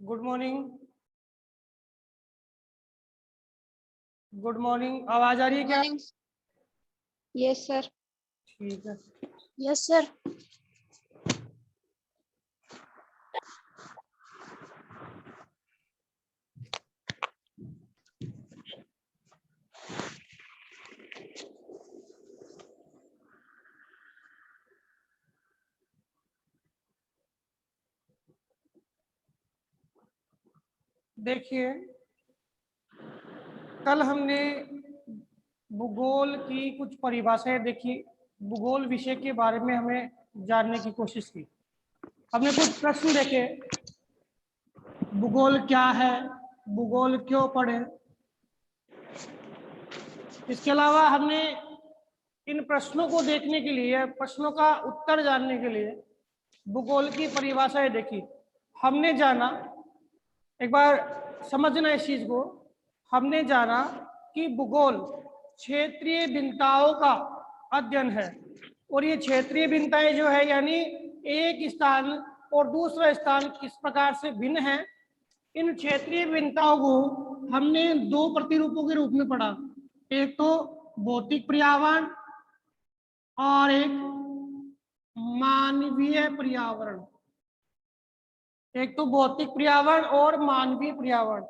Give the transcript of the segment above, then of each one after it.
Good morning. Good morning. आवाज आ रही है क्या? Yes sir. ठीक है। Yes sir. देखिए, कल हमने भूगोल की कुछ परिभाषाएं देखी। भूगोल विषय के बारे में हमें जानने की कोशिश की। हमने कुछ प्रश्न देखे, भूगोल क्या है, भूगोल क्यों पढ़े। इसके अलावा हमने इन प्रश्नों को देखने के लिए, प्रश्नों का उत्तर जानने के लिए भूगोल की परिभाषाएं देखी। हमने जाना, एक बार समझना इस चीज को, हमने जाना कि भूगोल क्षेत्रीय भिन्नताओं का अध्ययन है। और ये क्षेत्रीय भिन्नताएं जो है, यानी एक स्थान और दूसरा स्थान किस प्रकार से भिन्न है, इन क्षेत्रीय भिन्नताओं को हमने दो प्रतिरूपों के रूप में पढ़ा। एक तो भौतिक पर्यावरण और एक मानवीय पर्यावरण। एक तो भौतिक पर्यावरण और मानवीय पर्यावरण।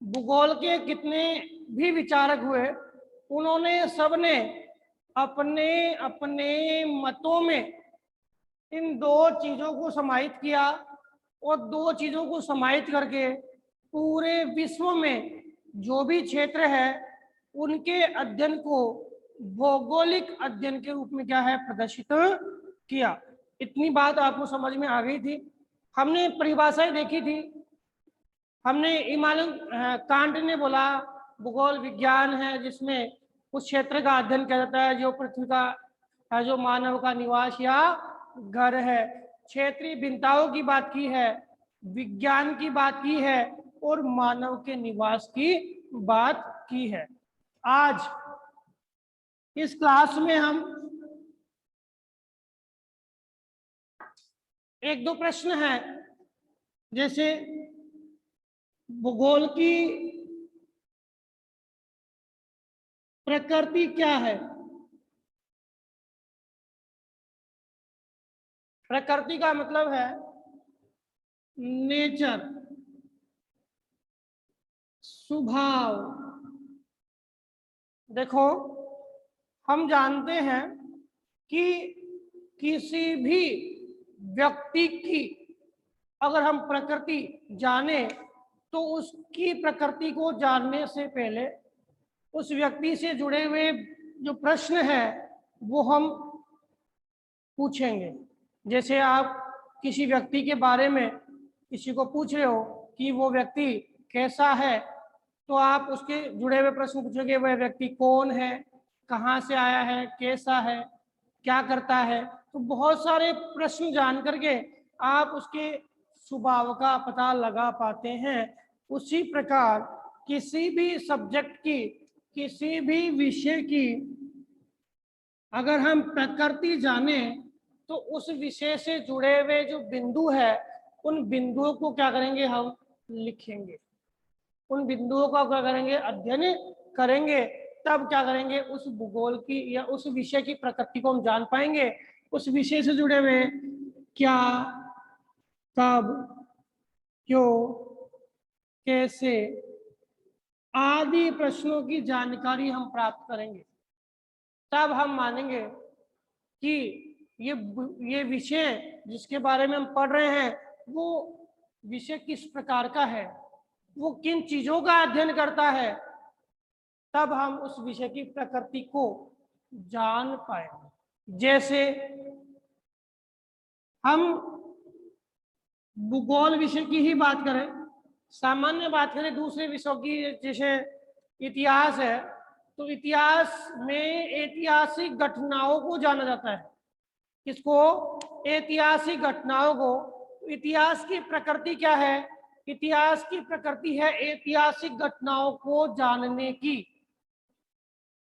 भूगोल के कितने भी विचारक हुए, उन्होंने सबने अपने अपने मतों में इन दो चीजों को समाहित किया और दो चीजों को समाहित करके पूरे विश्व में जो भी क्षेत्र है उनके अध्ययन को भौगोलिक अध्ययन के रूप में क्या है, प्रदर्शित किया। इतनी बात आपको समझ में आ गई थी। हमने परिभाषाएं देखी थी। हमने इमानुएल कांट ने बोला भूगोल विज्ञान है जिसमें उस क्षेत्र का अध्ययन किया जाता है जो पृथ्वी का, जो मानव का निवास या घर है। क्षेत्रीय भिन्नताओं की बात की है, विज्ञान की बात की है और मानव के निवास की बात की है। आज इस क्लास में हम एक दो प्रश्न है, जैसे भूगोल की प्रकृति क्या है। प्रकृति का मतलब है नेचर, स्वभाव। देखो, हम जानते हैं कि किसी भी व्यक्ति की अगर हम प्रकृति जाने तो उसकी प्रकृति को जानने से पहले उस व्यक्ति से जुड़े हुए जो प्रश्न है वो हम पूछेंगे। जैसे आप किसी व्यक्ति के बारे में किसी को पूछ रहे हो कि वो व्यक्ति कैसा है, तो आप उसके जुड़े हुए प्रश्न पूछोगे, वह व्यक्ति कौन है, कहाँ से आया है, कैसा है, क्या करता है। तो बहुत सारे प्रश्न जान करके आप उसके स्वभाव का पता लगा पाते हैं। उसी प्रकार किसी भी सब्जेक्ट की, किसी भी विषय की अगर हम प्रकृति जाने तो उस विषय से जुड़े हुए जो बिंदु है उन बिंदुओं को क्या करेंगे, हम लिखेंगे। उन बिंदुओं का क्या करेंगे, अध्ययन करेंगे। तब क्या करेंगे, उस भूगोल की या उस विषय की प्रकृति को हम जान पाएंगे। उस विषय से जुड़े हुए क्या, कब, क्यों, कैसे आदि प्रश्नों की जानकारी हम प्राप्त करेंगे। तब हम मानेंगे कि ये विषय जिसके बारे में हम पढ़ रहे हैं वो विषय किस प्रकार का है, वो किन चीजों का अध्ययन करता है। तब हम उस विषय की प्रकृति को जान पाएंगे। जैसे हम भूगोल विषय की ही बात करें, सामान्य बात करें दूसरे विषयों की, जैसे इतिहास है, तो इतिहास में ऐतिहासिक घटनाओं को जाना जाता है। किसको, ऐतिहासिक घटनाओं को। इतिहास की प्रकृति क्या है, इतिहास की प्रकृति है ऐतिहासिक घटनाओं को जानने की,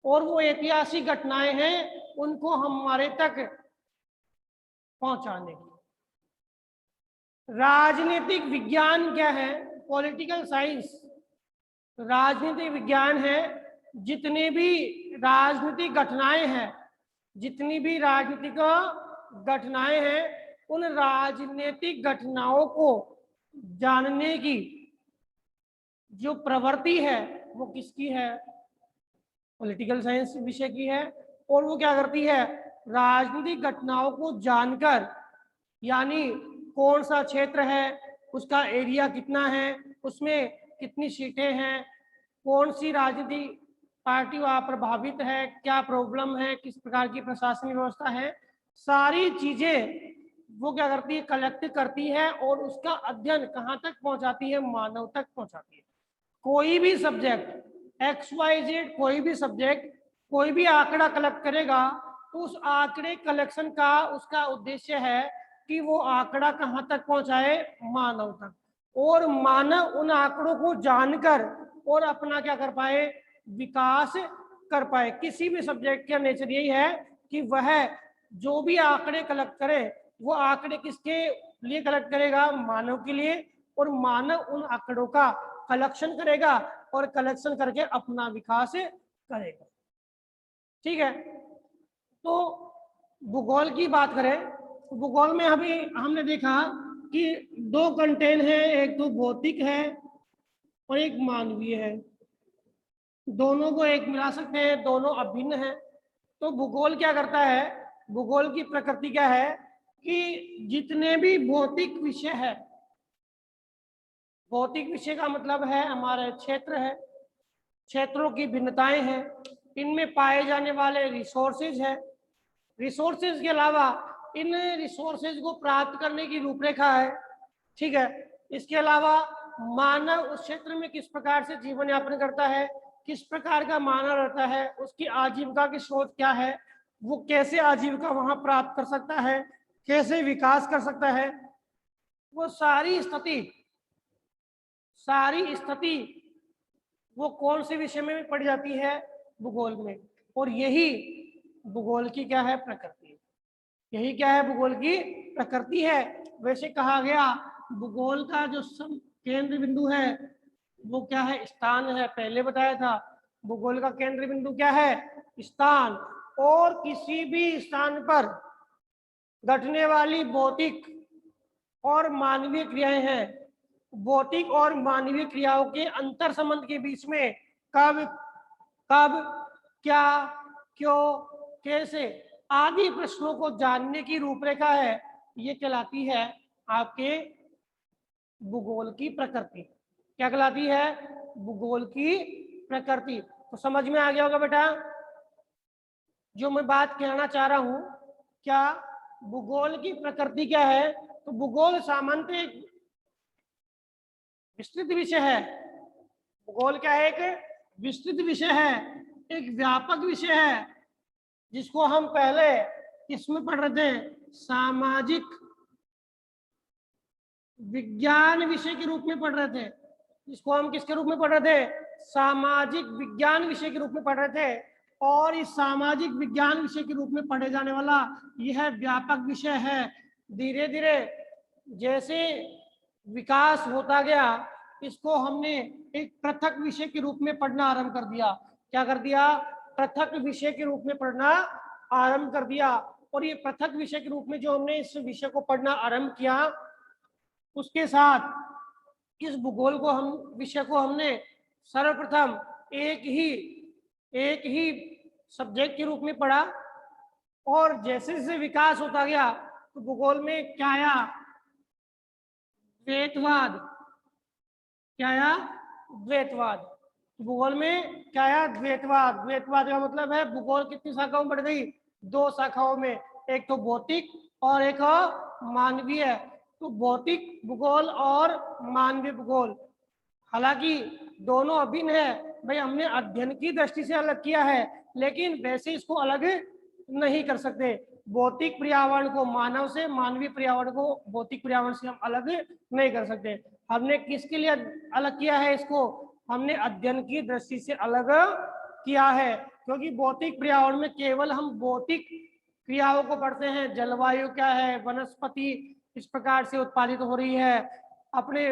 और वो ऐतिहासिक घटनाएं हैं उनको हमारे तक पहुंचाने की। राजनीतिक विज्ञान क्या है, पॉलिटिकल साइंस राजनीतिक विज्ञान है। जितनी भी राजनीतिक घटनाएं हैं, जितनी भी राजनीतिक घटनाएं हैं, उन राजनीतिक घटनाओं को जानने की जो प्रवृत्ति है वो किसकी है? पॉलिटिकल साइंस विषय की है। और वो क्या करती है? राजनीतिक घटनाओं को जानकर, यानी कौन सा क्षेत्र है, उसका एरिया कितना है, उसमें कितनी सीटें हैं, कौन सी राजनीतिक पार्टी वहां प्रभावित है, क्या प्रॉब्लम है, किस प्रकार की प्रशासनिक व्यवस्था है, सारी चीजें वो क्या करती है? कलेक्ट करती है और उसका अध्ययन कहाँ तक पहुंचाती है? मानव तक पहुंचाती है। कोई भी सब्जेक्ट XYZ, कोई भी सब्जेक्ट कोई भी आंकड़ा कलेक्ट करेगा तो उस आंकड़े कलेक्शन का उसका उद्देश्य है कि वो आंकड़ा कहाँ तक पहुंचाए? मानव तक। और मानव उन आंकड़ों को जानकर और अपना क्या कर पाए? विकास कर पाए। किसी भी सब्जेक्ट का नेचर यही है कि वह जो भी आंकड़े कलेक्ट करे वो आंकड़े किसके लिए कलेक्ट करेगा? मानव के लिए। और मानव उन आंकड़ों का कलेक्शन करेगा और कलेक्शन करके अपना विकास करेगा। ठीक है। तो भूगोल की बात करें तो भूगोल में अभी हमने देखा कि दो कंटेंट है, एक तो भौतिक है और एक मानवीय है। दोनों को एक मिला सकते हैं, दोनों अभिन्न है। तो भूगोल क्या करता है? भूगोल की प्रकृति क्या है कि जितने भी भौतिक विषय है, भौतिक विषय का मतलब है हमारे क्षेत्र है, क्षेत्रों की भिन्नताएं हैं, इनमें पाए जाने वाले रिसोर्सेज है, रिसोर्सेज के अलावा इन रिसोर्सेज को प्राप्त करने की रूपरेखा है। ठीक है। इसके अलावा मानव उस क्षेत्र में किस प्रकार से जीवन यापन करता है, किस प्रकार का मानव रहता है, उसकी आजीविका की स्रोत क्या है, वो कैसे आजीविका वहां प्राप्त कर सकता है, कैसे विकास कर सकता है, वो सारी स्थिति वो कौन से विषय में पढ़ जाती है? भूगोल में। और यही भूगोल की क्या है? प्रकृति। यही क्या है? भूगोल की प्रकृति है। वैसे कहा गया भूगोल का जो केंद्र बिंदु है वो क्या है? स्थान है। पहले बताया था भूगोल का केंद्र बिंदु क्या है? स्थान। और किसी भी स्थान पर घटने वाली भौतिक और मानवीय क्रियाएं हैं, भौतिक और मानवीय क्रियाओं के अंतर संबंध के बीच में कब कब क्या क्यों कैसे आदि प्रश्नों को जानने की रूपरेखा है, ये कहलाती है आपके भूगोल की प्रकृति। क्या कहलाती है? भूगोल की प्रकृति। तो समझ में आ गया होगा बेटा जो मैं बात कहना चाह रहा हूं। क्या भूगोल की प्रकृति क्या है? तो भूगोल सामान्यतः विस्तृत विषय है। भूगोल क्या है? एक विस्तृत विषय है, एक व्यापक विषय है, जिसको हम पहले किसमें पढ़ रहे थे? सामाजिक विज्ञान विषय के रूप में पढ़ रहे थे। इसको हम किसके रूप में पढ़ रहे थे? सामाजिक विज्ञान विषय के रूप में पढ़ रहे थे। और इस सामाजिक विज्ञान विषय के रूप में पढ़े जाने वाला यह व्यापक विषय है। धीरे धीरे जैसे विकास होता गया, इसको हमने एक पृथक विषय के रूप में पढ़ना आरंभ कर दिया। क्या कर दिया? पृथक विषय के रूप में पढ़ना आरंभ कर दिया। और ये पृथक विषय के रूप में जो हमने इस विषय को पढ़ना आरंभ किया, उसके साथ इस भूगोल को विषय को हमने सर्वप्रथम एक ही सब्जेक्ट के रूप में पढ़ा। और जैसे जैसे विकास होता गया तो भूगोल में क्या आया? द्वैतवाद। क्या आया? द्वैतवाद। भूगोल में क्या आया? द्वैतवाद। द्वैतवाद का मतलब है भूगोल कितनी शाखाओं में बढ़ गई? दो शाखाओं में, एक तो भौतिक और एक मानवीय। तो भौतिक भूगोल और मानवीय भूगोल हालांकि दोनों अभिन्न है भाई, हमने अध्ययन की दृष्टि से अलग किया है, लेकिन वैसे इसको अलग नहीं कर सकते। भौतिक पर्यावरण को मानव से, मानवीय पर्यावरण को भौतिक पर्यावरण से हम अलग नहीं कर सकते। हमने किसके लिए अलग किया है इसको? हमने अध्ययन की दृष्टि से अलग किया है, क्योंकि भौतिक पर्यावरण में केवल हम भौतिक क्रियाओं को पढ़ते हैं। जलवायु क्या है, वनस्पति इस प्रकार से उत्पादित हो रही है, अपने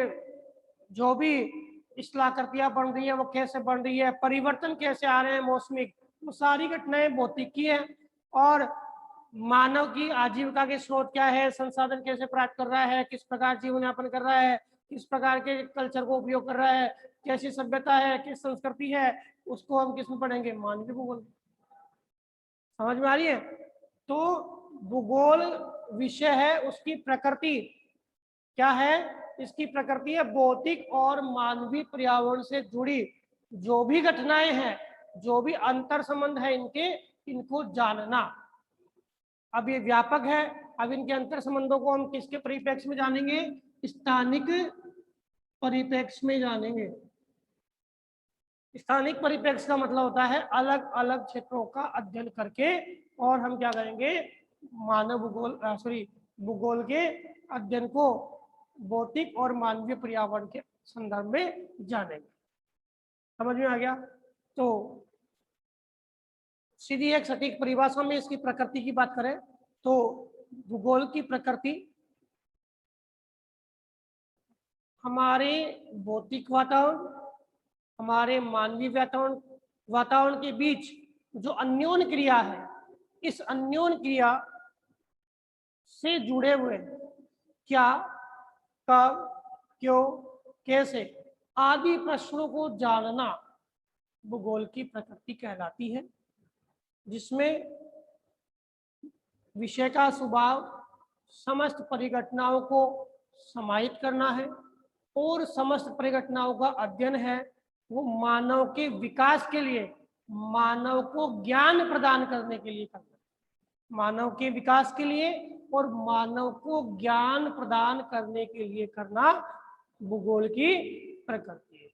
जो भी स्थलाकृतियां बन रही है वो कैसे बन रही है, परिवर्तन कैसे आ रहे हैं मौसमिक, वो सारी घटनाएं भौतिकी है। और मानव की आजीविका के स्रोत क्या है, संसाधन कैसे प्राप्त कर रहा है, किस प्रकार जीवन यापन कर रहा है, किस प्रकार के कल्चर को उपयोग कर रहा है, कैसी सभ्यता है, किस संस्कृति है, उसको हम किस में पढ़ेंगे, मानवीय भूगोल। समझ में आ रही है? तो भूगोल विषय है, उसकी प्रकृति क्या है, इसकी प्रकृति है भौतिक और मानवीय पर्यावरण से जुड़ी जो भी घटनाएं हैं, जो भी अंतर संबंध है इनके, इनको जानना। अब ये व्यापक है। अब इनके अंतर संबंधों को हम किसके परिप्रेक्ष्य में जानेंगे, स्थानिक परिप्रेक्ष्य में जानेंगे। स्थानिक परिप्रेक्ष्य का मतलब होता है अलग अलग क्षेत्रों का अध्ययन करके, और हम क्या करेंगे, मानव भूगोल भूगोल के अध्ययन को भौतिक और मानवीय पर्यावरण के संदर्भ में जानेंगे। समझ में आ गया? तो सीधी एक सटीक परिभाषा में इसकी प्रकृति की बात करें तो भूगोल की प्रकृति हमारे भौतिक वातावरण, हमारे मानवीय वातावरण के बीच जो अन्योन्य क्रिया है, इस अन्योन्य क्रिया से जुड़े हुए क्या, कब, क्यों, कैसे आदि प्रश्नों को जानना भूगोल की प्रकृति कहलाती है, जिसमें विषय का स्वभाव समस्त परिघटनाओं को समाहित करना है, और समस्त परिघटनाओं का अध्ययन है वो मानव के विकास के लिए, मानव को ज्ञान प्रदान करने के लिए करना, मानव के विकास के लिए और मानव को ज्ञान प्रदान करने के लिए करना भूगोल की प्रकृति है।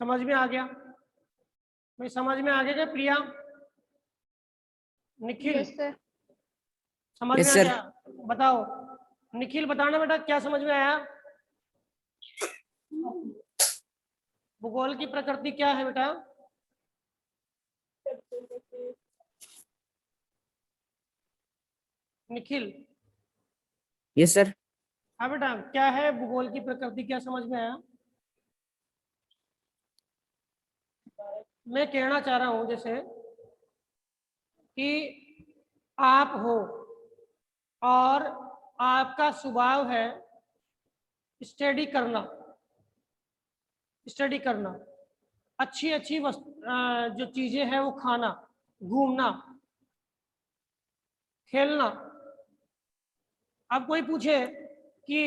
समझ में आ गया? भाई समझ में आ गया क्या प्रिया, निखिल? Yes sir. समझ में आ गया? बताओ निखिल, बताना बेटा क्या समझ में आया? भूगोल की प्रकृति क्या है बेटा? निखिल? Yes sir. हाँ बेटा, क्या है भूगोल की प्रकृति, क्या समझ में आया? मैं कहना चाह रहा हूं जैसे कि आप हो और आपका स्वभाव है स्टडी करना, अच्छी अच्छी जो चीजें हैं वो खाना, घूमना, खेलना। अब कोई पूछे कि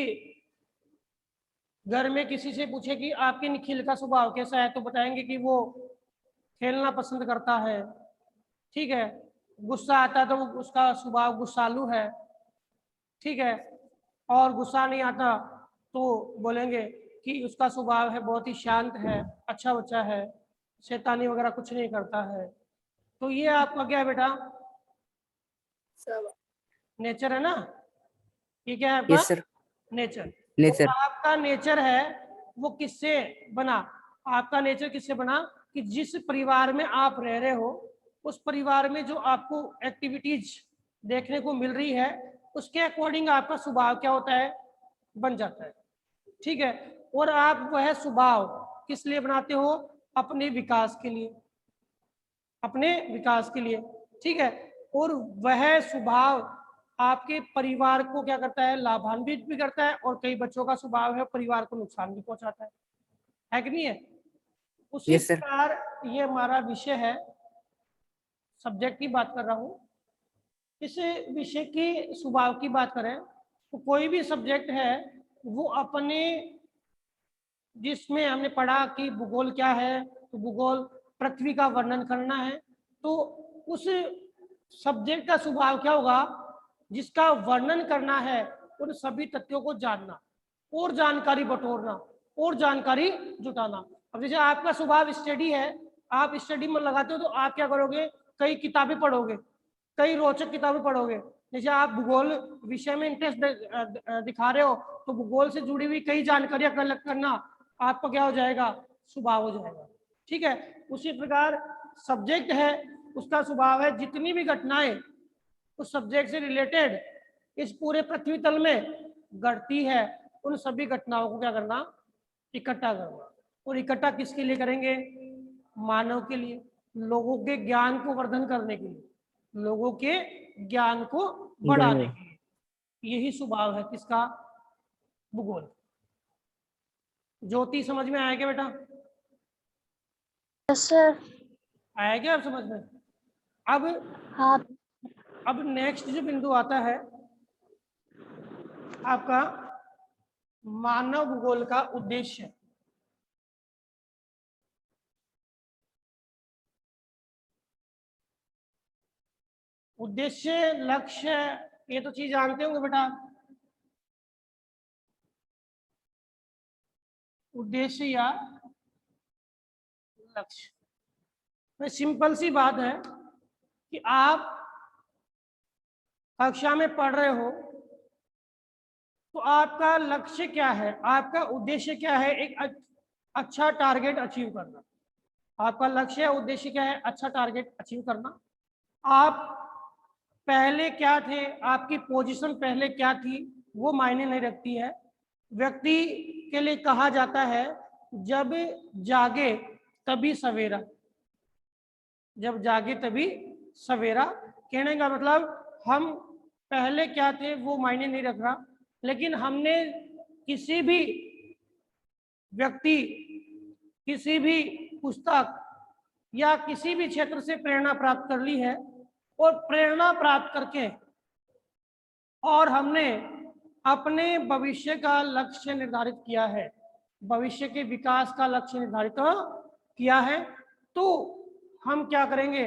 घर में किसी से पूछे कि आपके निखिल का स्वभाव कैसा है, तो बताएंगे कि वो खेलना पसंद करता है, ठीक है, गुस्सा आता तो उसका स्वभाव गुस्सालू है, ठीक है, और गुस्सा नहीं आता तो बोलेंगे कि उसका स्वभाव है बहुत ही शांत है, अच्छा बच्चा है, शैतानी वगैरह कुछ नहीं करता है। तो ये आपका क्या है बेटा? नेचर है ना, ये क्या है आपका? Yes sir. नेचर। नेचर। आपका नेचर है वो किससे बना? आपका नेचर किससे बना कि जिस परिवार में आप रह रहे हो, उस परिवार में जो आपको एक्टिविटीज देखने को मिल रही है, उसके अकॉर्डिंग आपका स्वभाव क्या होता है, बन जाता है, ठीक है। और आप वह स्वभाव किस लिए बनाते हो? अपने विकास के लिए, अपने विकास के लिए, ठीक है। और वह स्वभाव आपके परिवार को क्या करता है, लाभान्वित भी करता है, और कई बच्चों का स्वभाव है परिवार को नुकसान भी पहुंचाता है कि नहीं है? उसी Yes, sir. प्रकार ये हमारा विषय है, सब्जेक्ट की बात कर रहा हूँ। इस विषय की स्वभाव की बात करें तो कोई भी सब्जेक्ट है वो अपने, जिसमें हमने पढ़ा कि भूगोल क्या है, तो भूगोल पृथ्वी का वर्णन करना है, तो उस सब्जेक्ट का स्वभाव क्या होगा, जिसका वर्णन करना है उन सभी तथ्यों को जानना और जानकारी बटोरना और जानकारी जुटाना। अब जैसे आपका स्वभाव स्टडी है, आप स्टडी में लगाते हो तो आप क्या करोगे, कई किताबें पढ़ोगे, कई रोचक किताबें पढ़ोगे। जैसे आप भूगोल विषय में इंटरेस्ट दिखा रहे हो तो भूगोल से जुड़ी हुई कई जानकारियां कलेक्ट करना आपका क्या हो जाएगा, स्वभाव हो जाएगा, ठीक है। उसी प्रकार सब्जेक्ट है, उसका स्वभाव है जितनी भी घटनाएं उस सब्जेक्ट से रिलेटेड इस पूरे पृथ्वी तल में घटती है, उन सभी घटनाओं को क्या करना, इकट्ठा करना। और इकट्ठा किसके लिए करेंगे? मानव के लिए, लोगों के ज्ञान को वर्धन करने के लिए, लोगों के ज्ञान को बढ़ाने के लिए। यही स्वभाव है किसका? भूगोल। ज्योति समझ में आया क्या बेटा? Yes sir. आया क्या आप समझ में? अब हाँ। अब नेक्स्ट जो बिंदु आता है आपका मानव भूगोल का उद्देश्य। उद्देश्य, लक्ष्य, ये तो चीज जानते होंगे बेटा। उद्देश्य या लक्ष्य में सिंपल सी बात है कि आप कक्षा में पढ़ रहे हो तो आपका लक्ष्य क्या है, आपका उद्देश्य क्या है? एक अच्छा टारगेट अचीव करना। आपका लक्ष्य या उद्देश्य क्या है? अच्छा टारगेट अचीव करना। आप पहले क्या थे, आपकी पोजीशन पहले क्या थी, वो मायने नहीं रखती है। व्यक्ति के लिए कहा जाता है जब जागे तभी सवेरा, जब जागे तभी सवेरा। कहने का मतलब हम पहले क्या थे वो मायने नहीं रख रहा, लेकिन हमने किसी भी व्यक्ति, किसी भी पुस्तक या किसी भी क्षेत्र से प्रेरणा प्राप्त कर ली है, और प्रेरणा प्राप्त करके और हमने अपने भविष्य का लक्ष्य निर्धारित किया है, भविष्य के विकास का लक्ष्य निर्धारित किया है, तो हम क्या करेंगे?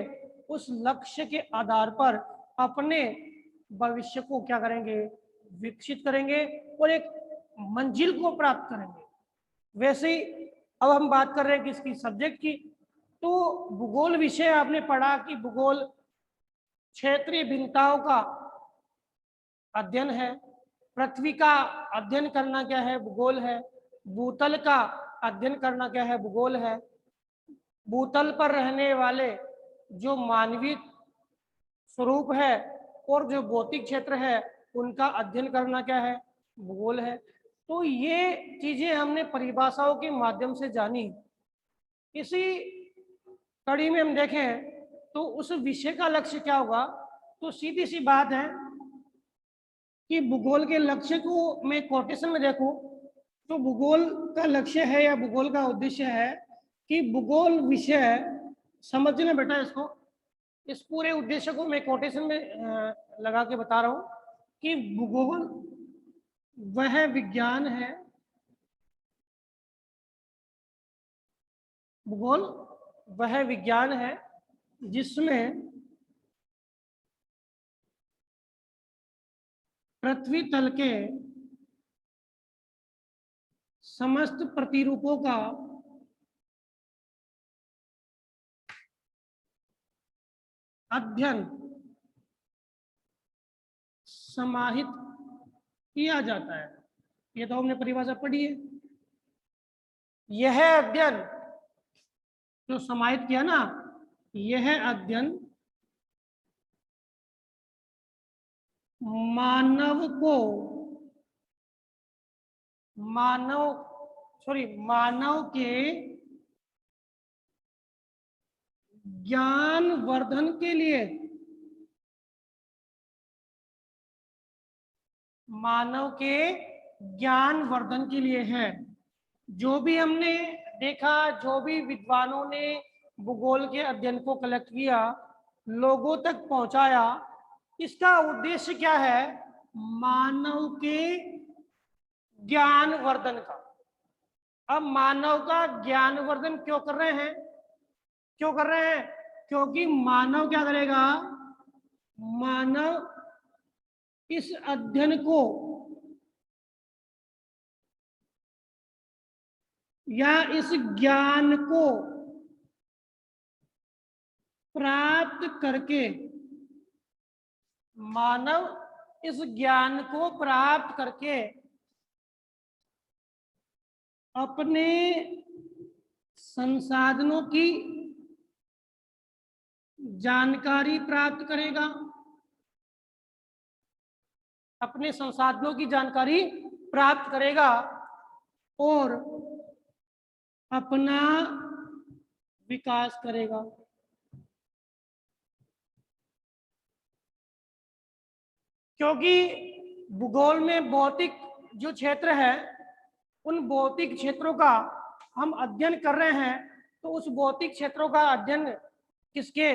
उस लक्ष्य के आधार पर अपने भविष्य को क्या करेंगे? विकसित करेंगे और एक मंजिल को प्राप्त करेंगे। वैसे ही अब हम बात कर रहे हैं किसकी? सब्जेक्ट की। तो भूगोल विषय आपने पढ़ा कि भूगोल क्षेत्रीय भिन्नताओं का अध्ययन है। पृथ्वी का अध्ययन करना क्या है? भूगोल है। भूतल का अध्ययन करना क्या है? भूगोल है। भूतल पर रहने वाले जो मानवीय स्वरूप है और जो भौतिक क्षेत्र है उनका अध्ययन करना क्या है? भूगोल है। तो ये चीजें हमने परिभाषाओं के माध्यम से जानी। इसी कड़ी में हम देखें तो उस विषय का लक्ष्य क्या होगा? तो सीधी सी बात है कि भूगोल के लक्ष्य को मैं कोटेशन में देखूं तो भूगोल का लक्ष्य है या भूगोल का उद्देश्य है कि भूगोल विषय, समझना बेटा इसको, इस पूरे उद्देश्य को मैं कोटेशन में लगा के बता रहा हूं कि भूगोल वह विज्ञान है, भूगोल वह विज्ञान है जिसमें पृथ्वी तल के समस्त प्रतिरूपों का अध्ययन समाहित किया जाता है। ये तो हमने परिभाषा पढ़ी है। यह अध्ययन जो समाहित किया ना, यह अध्ययन मानव के ज्ञान वर्धन के लिए, मानव के ज्ञान वर्धन के लिए है। जो भी हमने देखा, जो भी विद्वानों ने भूगोल के अध्ययन को कलेक्ट किया, लोगों तक पहुंचाया, इसका उद्देश्य क्या है? मानव के ज्ञान वर्धन का। अब मानव का ज्ञान वर्धन क्यों कर रहे हैं? क्यों कर रहे हैं? क्योंकि मानव क्या करेगा? मानव इस अध्ययन को या इस ज्ञान को प्राप्त करके, मानव इस ज्ञान को प्राप्त करके अपने संसाधनों की जानकारी प्राप्त करेगा, अपने संसाधनों की जानकारी प्राप्त करेगा और अपना विकास करेगा। क्योंकि भूगोल में भौतिक जो क्षेत्र है, उन भौतिक क्षेत्रों का हम अध्ययन कर रहे हैं, तो उस भौतिक क्षेत्रों का अध्ययन किसके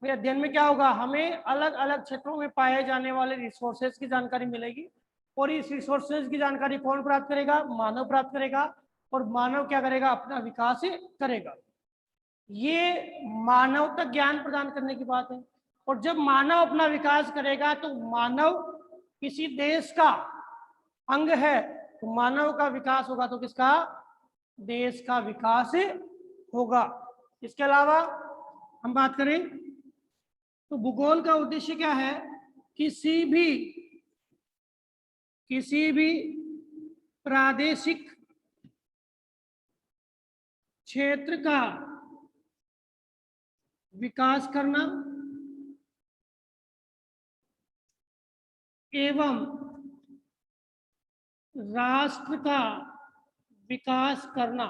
अध्ययन में क्या होगा, हमें अलग अलग क्षेत्रों में पाए जाने वाले रिसोर्सेज की जानकारी मिलेगी। और इस रिसोर्सेज की जानकारी कौन प्राप्त करेगा, मानव प्राप्त करेगा। और मानव क्या करेगा, अपना विकास करेगा। ये मानव तक ज्ञान प्रदान करने की बात है। और जब मानव अपना विकास करेगा तो मानव किसी देश का अंग है, तो मानव का विकास होगा तो किसका, देश का विकास होगा। इसके अलावा हम बात करें तो भूगोल का उद्देश्य क्या है, किसी भी प्रादेशिक क्षेत्र का विकास करना एवं राष्ट्र का विकास करना।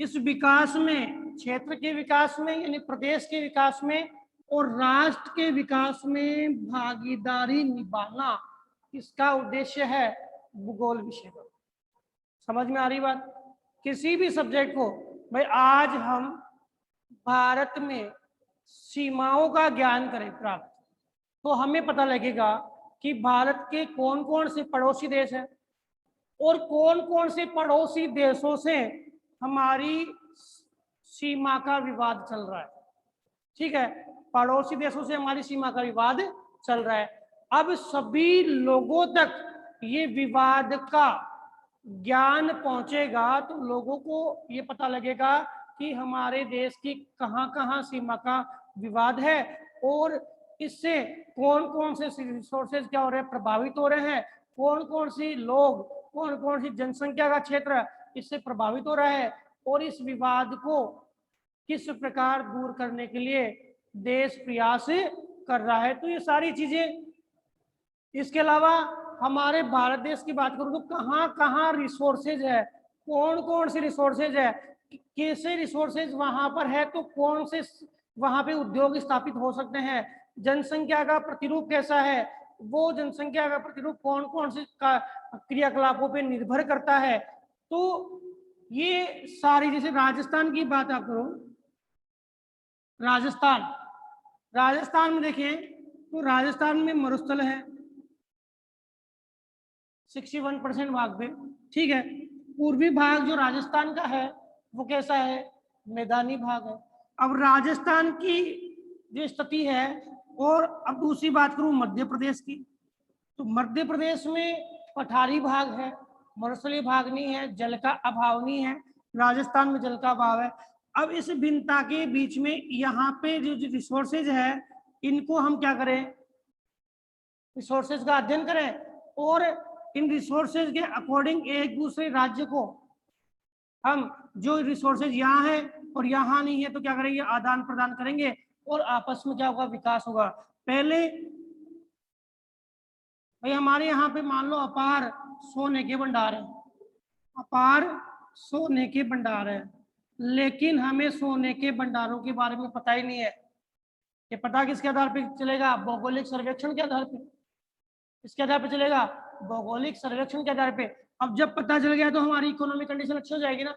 इस विकास में, क्षेत्र के विकास में यानी प्रदेश के विकास में और राष्ट्र के विकास में भागीदारी निभाना, इसका उद्देश्य है भूगोल विषय का। समझ में आ रही बात। किसी भी सब्जेक्ट को, भाई आज हम भारत में सीमाओं का ज्ञान करें प्राप्त, तो हमें पता लगेगा कि भारत के कौन कौन से पड़ोसी देश हैं और कौन कौन से पड़ोसी देशों से हमारी सीमा का विवाद चल रहा है। ठीक है, पड़ोसी देशों से हमारी सीमा का विवाद चल रहा है। अब सभी लोगों तक ये विवाद का ज्ञान पहुंचेगा तो लोगों को ये पता लगेगा कि हमारे देश की कहाँ कहाँ सीमा का विवाद है और इससे कौन कौन से रिसोर्सेज क्या हो रहे हैं, प्रभावित हो रहे हैं, कौन कौन सी लोग, कौन कौन सी जनसंख्या का क्षेत्र इससे प्रभावित हो रहा है और इस विवाद को किस प्रकार दूर करने के लिए देश प्रयास कर रहा है। तो ये सारी चीजें, इसके अलावा हमारे भारत देश की बात करूं तो कहाँ कहाँ रिसोर्सेज है, कौन कौन से रिसोर्सेज है, कैसे रिसोर्सेज वहां पर है, तो कौन से वहां पे उद्योग स्थापित हो सकते हैं, जनसंख्या का प्रतिरूप कैसा है, वो जनसंख्या का प्रतिरूप कौन कौन से क्रियाकलापों पे निर्भर करता है। तो ये सारी, जैसे राजस्थान की बात आप करो, राजस्थान में देखें तो राजस्थान में मरुस्थल है 61% भाग पे। ठीक है, पूर्वी भाग जो राजस्थान का है वो कैसा है, मैदानी भाग है। अब राजस्थान की जो स्थिति है, और अब दूसरी बात करूं मध्य प्रदेश की, तो मध्य प्रदेश में पठारी भाग है, मरुस्थलीय भाग नहीं है, जल का अभाव नहीं है। राजस्थान में जल का अभाव है। अब इस भिन्नता के बीच में यहाँ पे जो रिसोर्सेज है, इनको हम क्या करें, रिसोर्सेज का अध्ययन करें और इन रिसोर्सेज के अकॉर्डिंग एक दूसरे राज्य को हम, जो रिसोर्सेज यहाँ है और यहाँ नहीं है, तो क्या करेंगे, आदान प्रदान करेंगे और आपस में क्या होगा, विकास होगा। पहले भाई हमारे यहाँ पे मान लो अपार सोने के भंडार है, अपार सोने के भंडार है, लेकिन हमें सोने के भंडारों के बारे में पता ही नहीं है। ये पता किसके आधार पे चलेगा, भौगोलिक सर्वेक्षण के आधार पे। इसके आधार पे चलेगा, भौगोलिक सर्वेक्षण के आधार पे। अब जब पता चल गया तो हमारी इकोनॉमिक कंडीशन अच्छी हो जाएगी ना,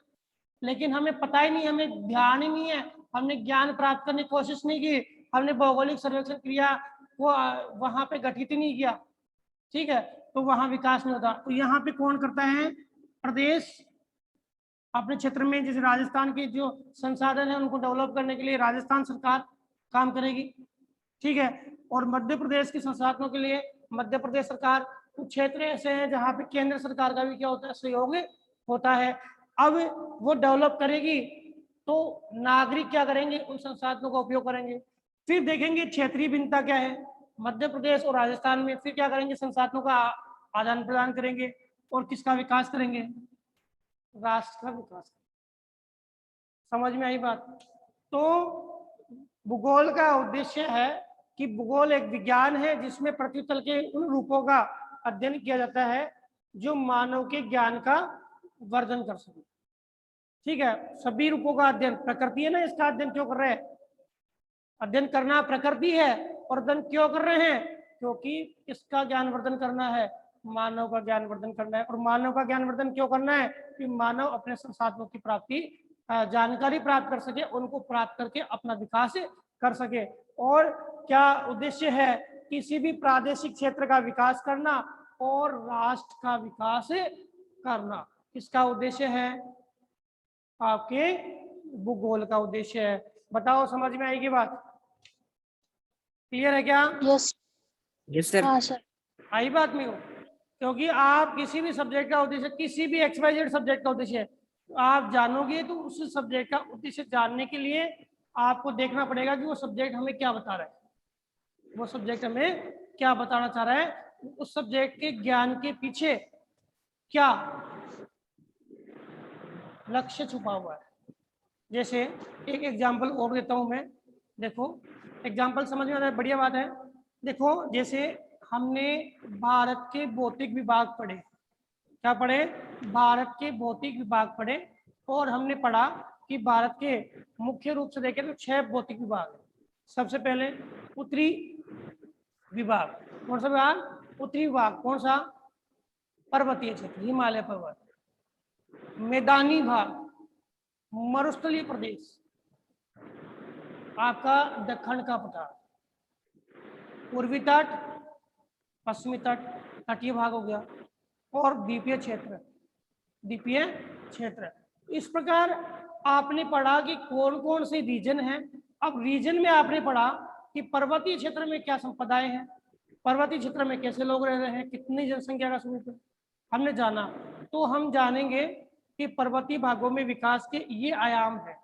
लेकिन हमें पता ही नहीं, हमें ध्यान ही नहीं है, हमने ज्ञान प्राप्त करने की कोशिश नहीं की, हमने भौगोलिक सर्वेक्षण क्रिया को वहां पे गठित ही नहीं किया। ठीक है, तो वहां विकास नहीं होता। तो यहाँ पे कौन करता है, प्रदेश अपने क्षेत्र में, जैसे राजस्थान के जो संसाधन है उनको डेवलप करने के लिए राजस्थान सरकार काम करेगी। ठीक है, और मध्य प्रदेश के संसाधनों के लिए मध्य प्रदेश सरकार। कुछ क्षेत्र ऐसे हैं जहाँ पे केंद्र सरकार का भी क्या होता है, सहयोग होता है। अब वो डेवलप करेगी तो नागरिक क्या करेंगे, उन संसाधनों का उपयोग करेंगे। फिर देखेंगे क्षेत्रीय भिन्नता क्या है मध्य प्रदेश और राजस्थान में, फिर क्या करेंगे, संसाधनों का आदान प्रदान करेंगे और किसका विकास करेंगे, राष्ट्र का विकास। समझ में आई बात। तो भूगोल का उद्देश्य है कि भूगोल एक विज्ञान है जिसमें पृथ्वी तल के उन रूपों का अध्ययन किया जाता है जो मानव के ज्ञान का वर्धन कर सके। ठीक है, सभी रूपों का अध्ययन, प्रकृति है ना, इसका अध्ययन क्यों कर रहे हैं? अध्ययन करना प्रकृति है, और अध्ययन क्यों कर रहे हैं? क्योंकि इसका ज्ञानवर्धन करना है, मानव का ज्ञानवर्धन करना है। और मानव का ज्ञानवर्धन क्यों करना है? कि मानव अपने संसाधनों की प्राप्ति, जानकारी प्राप्त कर सके, उनको प्राप्त करके अपना विकास कर सके। और क्या उद्देश्य है? किसी भी प्रादेशिक क्षेत्र का विकास करना और राष्ट्र का विकास करना। किसका उद्देश्य है? आपके भूगोल का उद्देश्य है। बताओ, समझ में आएगी बात? क्लियर है क्या? Yes Yes, sir. हाँ सर। आई बात में हो? क्योंकि आप किसी भी सब्जेक्ट का उद्देश्य, किसी भी XYZ सब्जेक्ट का उद्देश्य है, तो आप जानोगे तो उस सब्जेक्ट का उद्देश्य जानने के लिए आपको देखना पड़ेगा कि वो सब्जेक्ट हमें क्या बता रहा है, वो सब्जेक्ट हमें क्या बताना चाह रहा है, उस सब्जेक्ट के ज्ञान के पीछे क्या लक्ष्य छुपा हुआ है। जैसे एक एग्जाम्पल और देता हूं मैं, देखो एग्जाम्पल समझ में आ रहा है? बढ़िया बात है। देखो, जैसे हमने भारत के भौतिक विभाग पढ़े, क्या पढ़े? भारत के भौतिक विभाग पढ़े, और हमने पढ़ा कि भारत के मुख्य रूप से देखें तो 6 भौतिक विभाग है। सबसे पहले उत्तरी विभाग, कौन सा विभाग? उत्तरी विभाग। कौन सा? पर्वतीय क्षेत्र, हिमालय पर्वत। मैदानी भाग, मरुस्थलीय प्रदेश, आपका दक्षिण का पठार। पूर्वी तट, पश्चिमी तट, तटीय भाग हो गया। और द्वीपीय क्षेत्र, द्वीपीय क्षेत्र। इस प्रकार आपने पढ़ा कि कौन कौन से रीजन हैं। अब रीजन में आपने पढ़ा कि पर्वतीय क्षेत्र में क्या संपदाएं हैं, पर्वतीय क्षेत्र में कैसे लोग रह रहे हैं, कितनी जनसंख्या का स्वरूप है, हमने जाना। तो हम जानेंगे कि पर्वतीय भागों में विकास के ये आयाम है,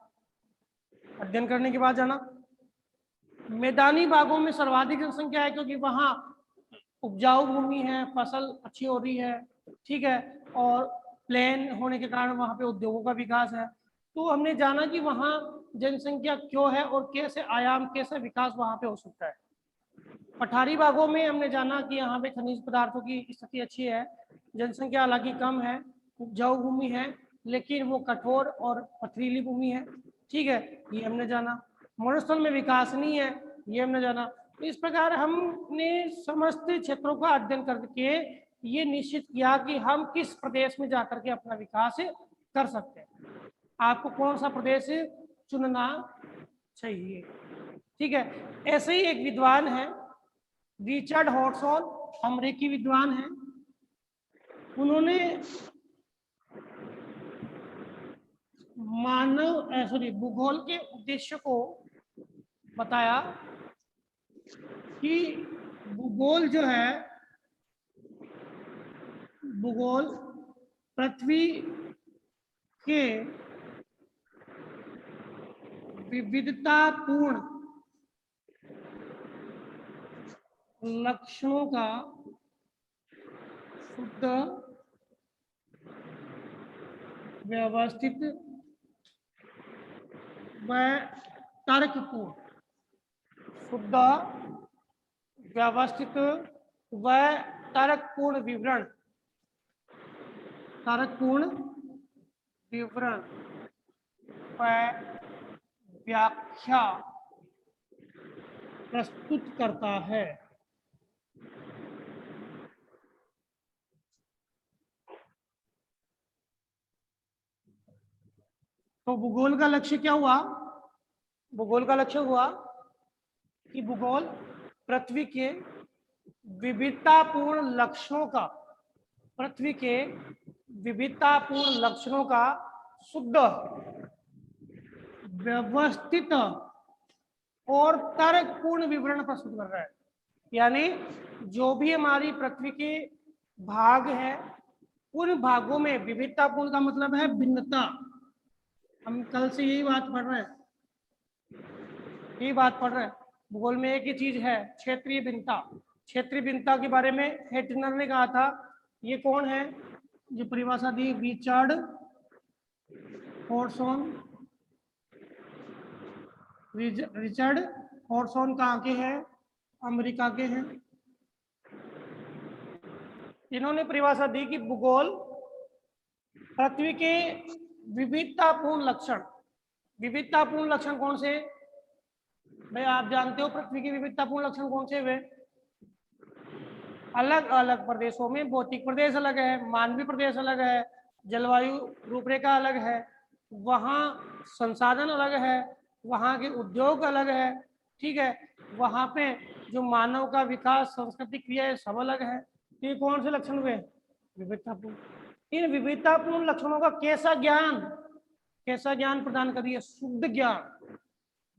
अध्ययन करने के बाद जाना। मैदानी भागों में सर्वाधिक जनसंख्या है, क्योंकि वहाँ उपजाऊ भूमि है, फसल अच्छी हो रही है, ठीक है, और प्लेन होने के कारण वहाँ पे उद्योगों का विकास है। तो हमने जाना कि वहाँ जनसंख्या क्यों है और कैसे आयाम, कैसे विकास वहाँ पे हो सकता है। पठारी भागों में हमने जाना कि यहाँ पे खनिज पदार्थों की स्थिति अच्छी है, जनसंख्या हालांकि कम है, उपजाऊ भूमि है, लेकिन वो कठोर और पथरीली भूमि है, ठीक है, ये हमने जाना। मरुस्थल में विकास नहीं है, ये हमने जाना। इस प्रकार हमने समस्त क्षेत्रों का अध्ययन करके ये निश्चित किया कि हम किस प्रदेश में जाकर के अपना विकास कर सकते हैं। आपको कौन सा प्रदेश चुनना चाहिए, ठीक है। ऐसे ही एक विद्वान है, रिचर्ड हॉटसन, अमेरिकी विद्वान है। उन्होंने भूगोल के उद्देश्य को बताया कि भूगोल जो है, भूगोल पृथ्वी के विविधतापूर्ण लक्षणों का शुद्ध, व्यवस्थित व तर्कपूर्ण, शुद्ध, व्यवस्थित व तर्कपूर्ण विवरण, तर्कपूर्ण विवरण व व्याख्या प्रस्तुत करता है। तो भूगोल का लक्ष्य क्या हुआ? भूगोल का लक्ष्य हुआ कि भूगोल पृथ्वी के विविधतापूर्ण लक्षणों का, पृथ्वी के विविधतापूर्ण लक्षणों का शुद्ध, व्यवस्थित और तर्कपूर्ण विवरण प्रस्तुत कर रहा है। यानी जो भी हमारी पृथ्वी के भाग है, उन भागों में विविधतापूर्ण का मतलब है भिन्नता। हम कल से यही बात पढ़ रहे हैं, यही बात पढ़ रहे हैं। भूगोल में एक ही चीज है, क्षेत्रीय भिन्नता। क्षेत्रीय भिन्नता के बारे में हेटनर ने कहा था। ये कौन है जो परिभाषा दी? रिचर्ड हॉटसन। रिचर्ड हॉटसन कहाँ के हैं? अमेरिका के हैं। इन्होंने परिभाषा दी कि भूगोल पृथ्वी के विविधतापूर्ण लक्षण। विविधतापूर्ण लक्षण कौन से? भाई आप जानते हो पृथ्वी के विविधतापूर्ण लक्षण कौन से हुए? अलग अलग प्रदेशों में भौतिक प्रदेश अलग है, मानवीय प्रदेश अलग है, जलवायु रूपरेखा अलग है, वहाँ संसाधन अलग है, वहाँ के उद्योग अलग है, ठीक है, वहाँ पे जो मानव का विकास, सांस्कृतिक क्रिया सब अलग है। तो ये कौन से लक्षण हुए? विविधतापूर्ण। इन विविधतापूर्ण लक्षणों का कैसा ज्ञान प्रदान कर रही है? शुद्ध ज्ञान।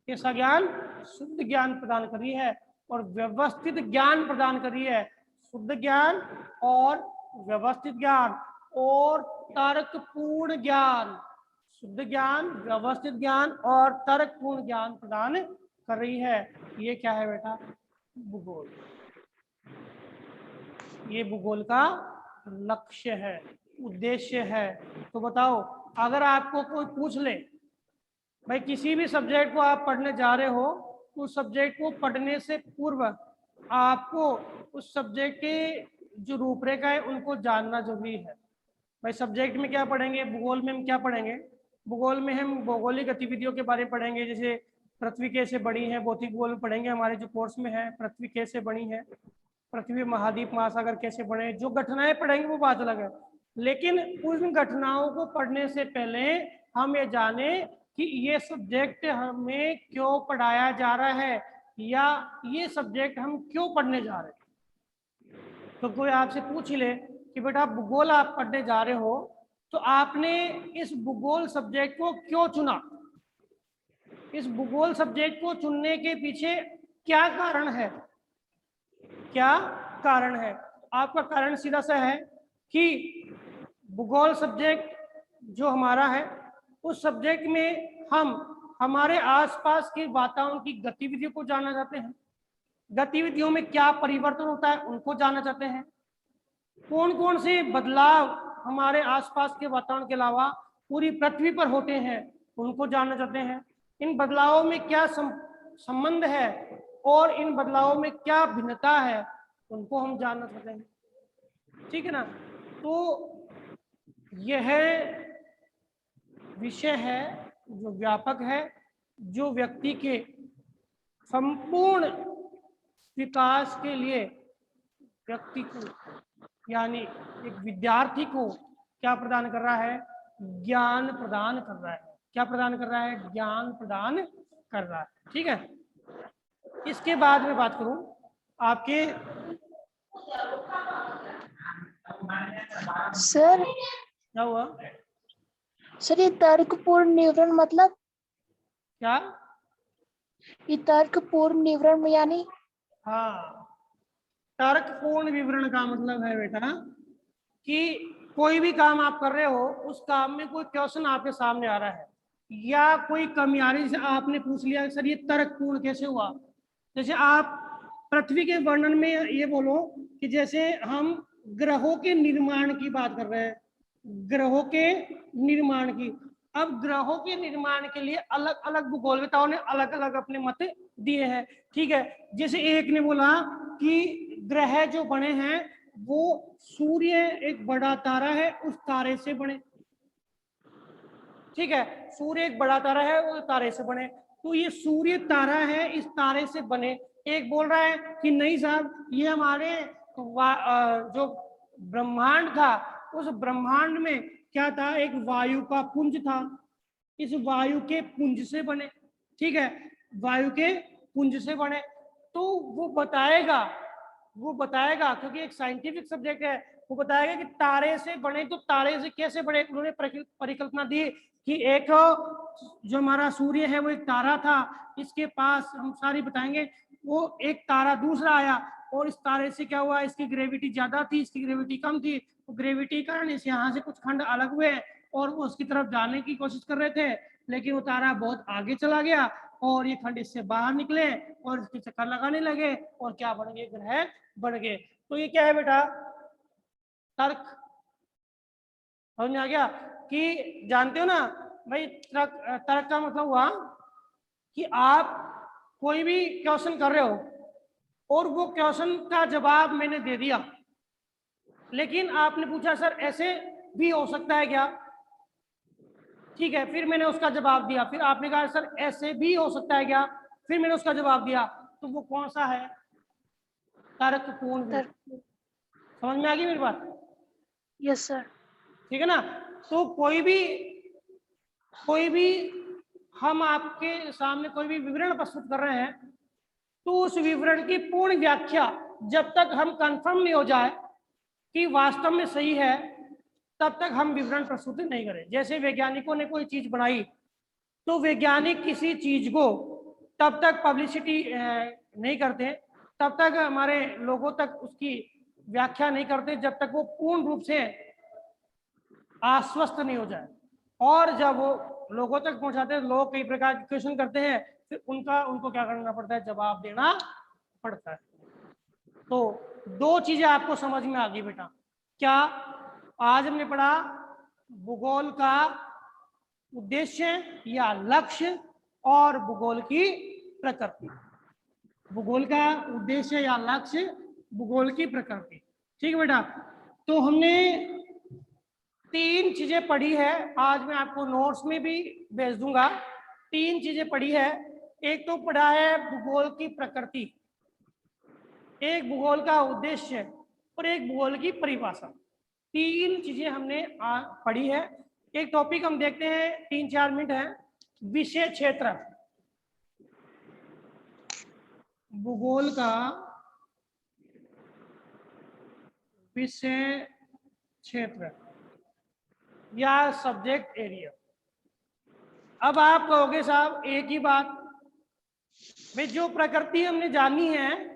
कैसा ज्ञान? शुद्ध ज्ञान प्रदान कर रही है और व्यवस्थित ज्ञान प्रदान कर रही है। शुद्ध ज्ञान और व्यवस्थित ज्ञान और तर्कपूर्ण ज्ञान। शुद्ध ज्ञान, व्यवस्थित ज्ञान और तर्कपूर्ण ज्ञान प्रदान कर रही है। ये क्या है बेटा? भूगोल। ये भूगोल का लक्ष्य है, उद्देश्य है। तो बताओ, अगर आपको कोई पूछ ले भाई किसी भी सब्जेक्ट को आप पढ़ने जा रहे हो, उस सब्जेक्ट को पढ़ने से पूर्व आपको उस सब्जेक्ट के जो रूपरेखा है उनको जानना जरूरी है। भाई सब्जेक्ट में क्या पढ़ेंगे? भूगोल में हम क्या पढ़ेंगे? भूगोल में हम भौगोलिक गतिविधियों के बारे में पढ़ेंगे, जैसे पृथ्वी कैसे बनी है। भौतिक भूगोल में पढ़ेंगे, हमारे जो कोर्स में है, पृथ्वी कैसे बनी है, पृथ्वी, महाद्वीप, महासागर कैसे बने। जो घटनाएं पढ़ेंगे वो बात अलग है, लेकिन उन घटनाओं को पढ़ने से पहले हम ये जाने कि ये सब्जेक्ट हमें क्यों पढ़ाया जा रहा है या ये सब्जेक्ट हम क्यों पढ़ने जा रहे हैं। तो कोई आपसे पूछ ले कि बेटा भूगोल आप पढ़ने जा रहे हो, तो आपने इस भूगोल सब्जेक्ट को क्यों चुना? इस भूगोल सब्जेक्ट को चुनने के पीछे क्या कारण है? क्या कारण है? आपका कारण सीधा सा है कि भूगोल सब्जेक्ट जो हमारा है, उस सब्जेक्ट में हम हमारे आसपास के वातावरण की गतिविधियों को जानना चाहते हैं। गतिविधियों में क्या परिवर्तन होता है उनको जानना चाहते हैं। कौन कौन से बदलाव हमारे आसपास के वातावरण के अलावा पूरी पृथ्वी पर होते हैं उनको जानना चाहते हैं। इन बदलावों में क्या संबंध है और इन बदलावों में क्या भिन्नता है उनको हम जानना चाहते हैं, ठीक है ना। तो यह विषय है जो व्यापक है, जो व्यक्ति के संपूर्ण विकास के लिए व्यक्ति को यानी एक विद्यार्थी को क्या प्रदान कर रहा है? ज्ञान प्रदान कर रहा है। क्या प्रदान कर रहा है? ज्ञान प्रदान कर रहा है, ठीक है। इसके बाद में बात करूं आपके सर क्या हुआ? सर ये तर्कपूर्ण विवरण मतलब? क्या? ये तर्कपूर्ण विवरण यानी? हाँ, तर्कपूर्ण विवरण का मतलब है बेटा कि कोई भी काम आप कर रहे हो, उस काम में कोई क्वेश्चन आपके सामने आ रहा है या कोई कमी आ रही है, जैसे आपने पूछ लिया सर ये तर्कपूर्ण कैसे हुआ। जैसे आप पृथ्वी के वर्णन में ये बोलो कि जैसे हम ग्रहों के निर्माण की बात कर रहे हैं, ग्रहों के निर्माण की। अब ग्रहों के निर्माण के लिए अलग अलग भूगोलवेताओं ने अलग अलग अपने मत दिए हैं, ठीक है। जैसे एक ने बोला कि ग्रह जो बने हैं वो सूर्य एक बड़ा तारा है, उस तारे से बने, ठीक है। सूर्य एक बड़ा तारा है, उस तारे से बने, तो ये सूर्य तारा है, इस तारे से बने। एक बोल रहा है कि नहीं साहब, ये हमारे जो ब्रह्मांड था, उस ब्रह्मांड में क्या था? एक वायु का पुंज था, इस वायु के पुंज से बने, ठीक है, वायु के पुंज से बने। तो वो बताएगा क्योंकि एक साइंटिफिक सब्जेक्ट है, वो बताएगा कि तारे से बने, तो तारे से कैसे बने। उन्होंने परिकल्पना दी कि एक जो हमारा सूर्य है वो एक तारा था, इसके पास हम सारी बताएंगे, वो एक तारा दूसरा आया और इस तारे से क्या हुआ? इसकी ग्रेविटी ज्यादा थी, इसकी ग्रेविटी कम थी, तो ग्रेविटी कारण इस यहाँ से कुछ खंड अलग हुए और वो उसकी तरफ जाने की कोशिश कर रहे थे, लेकिन वो तारा बहुत आगे चला गया और ये खंड इससे बाहर निकले और इसके चक्कर लगाने लगे और क्या बन गए? ग्रह बन गए। तो ये क्या है बेटा? तर्क। समझ में आ गया? कि जानते हो ना भाई, तर्क का मतलब हुआ कि आप कोई भी क्वेश्चन कर रहे हो और वो क्वेश्चन का जवाब मैंने दे दिया, लेकिन आपने पूछा सर ऐसे भी हो सकता है क्या? ठीक है, फिर मैंने उसका जवाब दिया, फिर आपने कहा सर ऐसे भी हो सकता है क्या, फिर मैंने उसका जवाब दिया, तो वो कौन सा है? तर्कपूर्ण विवरण। तर्क। समझ में आ गई मेरी बात? Yes sir. ठीक है ना? तो कोई भी हम आपके सामने कोई भी विवरण प्रस्तुत कर रहे हैं, तो उस विवरण की पूर्ण व्याख्या जब तक हम कंफर्म नहीं हो जाए कि वास्तव में सही है, तब तक हम विवरण प्रस्तुत नहीं करें। जैसे वैज्ञानिकों ने कोई चीज बनाई, तो वैज्ञानिक किसी चीज को तब तक पब्लिसिटी नहीं करते, तब तक हमारे लोगों तक उसकी व्याख्या नहीं करते, जब तक वो पूर्ण रूप से आश्वस्त नहीं हो जाए। और जब वो लोगों तक पहुंचाते हैं, लोग कई प्रकार के क्वेश्चन करते हैं, फिर उनको क्या करना पड़ता है? जवाब देना पड़ता है। तो दो चीजें आपको समझ में आ गई बेटा। क्या? आज हमने पढ़ा भूगोल का उद्देश्य या लक्ष्य और भूगोल की प्रकृति। भूगोल का उद्देश्य या लक्ष्य, भूगोल की प्रकृति। ठीक है बेटा? तो हमने 3 चीजें पढ़ी है, आज मैं आपको नोट्स में भी भेज दूंगा। 3 चीजें पढ़ी है। एक तो पढ़ा है भूगोल की प्रकृति, एक भूगोल का उद्देश्य और एक भूगोल की परिभाषा। 3 चीजें हमने पढ़ी है। एक टॉपिक हम देखते हैं, 3-4 मिनट है, विषय क्षेत्र। भूगोल का विषय क्षेत्र या सब्जेक्ट एरिया। अब आप कहोगे साहब एक ही बात, भाई जो प्रकृति हमने जानी है,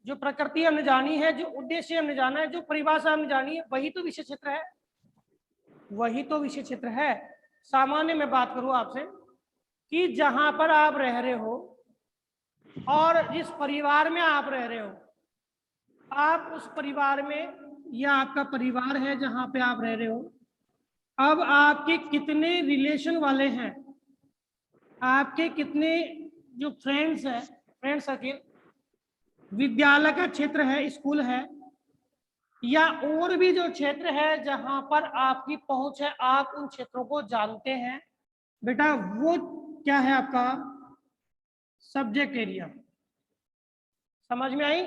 जो प्रकृति हमने जानी है, जो उद्देश्य हमने जाना है, जो परिभाषा हमने जानी है, वही तो विषय क्षेत्र है। वही तो विषय क्षेत्र है। सामान्य मैं बात करूं आपसे कि जहां पर आप रह रहे हो और जिस परिवार में आप रह रहे हो, आप उस परिवार में, या आपका परिवार है जहां पे आप रह रहे हो, अब आपके कितने रिलेशन वाले हैं, आपके कितने जो फ्रेंड्स हैं, फ्रेंड सर्किल, विद्यालय का क्षेत्र है, स्कूल है, या और भी जो क्षेत्र है जहां पर आपकी पहुंच है, आप उन क्षेत्रों को जानते हैं बेटा, वो क्या है? आपका सब्जेक्ट एरिया। समझ में आई?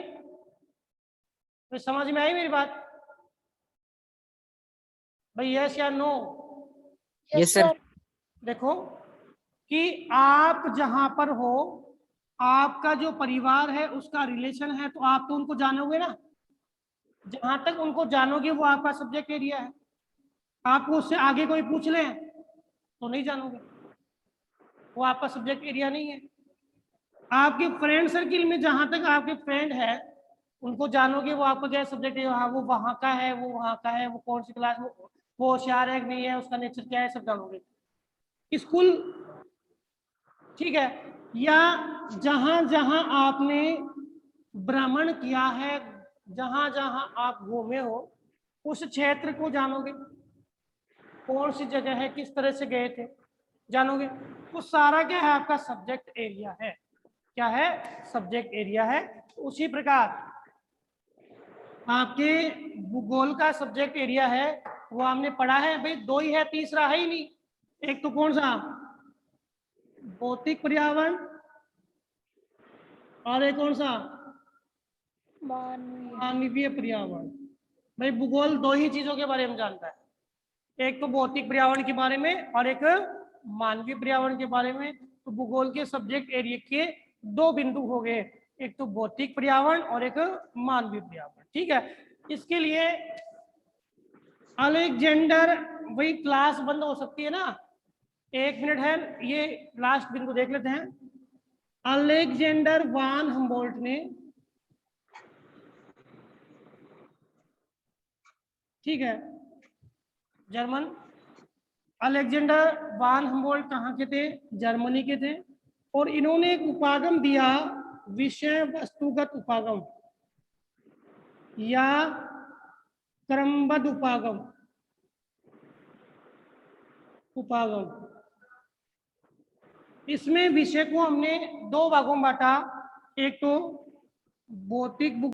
तो समझ में आई मेरी बात भाई? यस या नो? Yes sir. देखो कि आप जहां पर हो, आपका जो परिवार है उसका रिलेशन है, तो आप तो उनको जानोगे ना। जहां तक उनको जानोगे वो आपका सब्जेक्ट एरिया है। आपको उससे आगे कोई पूछ ले तो नहीं जानोगे, वो आपका सब्जेक्ट एरिया नहीं है। आपके फ्रेंड सर्किल में जहां तक आपके फ्रेंड है उनको जानोगे, वो आपका क्या सब्जेक्ट है? हाँ, वो वहां का है, वो वहां का है, वो कौन सी क्लास में, वो होशियार है कि नहीं है, उसका नेचर क्या है, सब जानोगे। स्कूल, ठीक है, या जहां जहां आपने भ्रमण किया है, जहां जहां आप घूमे हो, उस क्षेत्र को जानोगे, कौन सी जगह है, किस तरह से गए थे, जानोगे। वो सारा क्या है? आपका सब्जेक्ट एरिया है। क्या है? सब्जेक्ट एरिया है। उसी प्रकार आपके भूगोल का सब्जेक्ट एरिया है, वो हमने पढ़ा है भाई, 2 ही है, तीसरा है ही नहीं। एक तो कौन सा? भौतिक पर्यावरण, और एक कौन सा? मानवीय पर्यावरण। भाई भूगोल 2 ही चीजों के बारे में जानता है, एक तो भौतिक पर्यावरण के बारे में और एक मानवीय पर्यावरण के बारे में। तो भूगोल के सब्जेक्ट एरिया के 2 बिंदु हो गए, एक तो भौतिक पर्यावरण और एक मानवीय पर्यावरण। ठीक है, इसके लिए अलेक्जेंडर, वही क्लास बंद हो सकती है ना, 1 मिनट है, ये लास्ट बिंदु देख लेते हैं। अलेक्जेंडर वान हम्बोल्ट ने, ठीक है, जर्मन, अलेक्जेंडर वान हम्बोल्ट कहाँ के थे? जर्मनी के थे। और इन्होंने एक उपागम दिया, विषय वस्तुगत उपागम या क्रमबद्ध उपागम। इसमें विषय को हमने 2 भागों में बांटा, एक तो भौतिक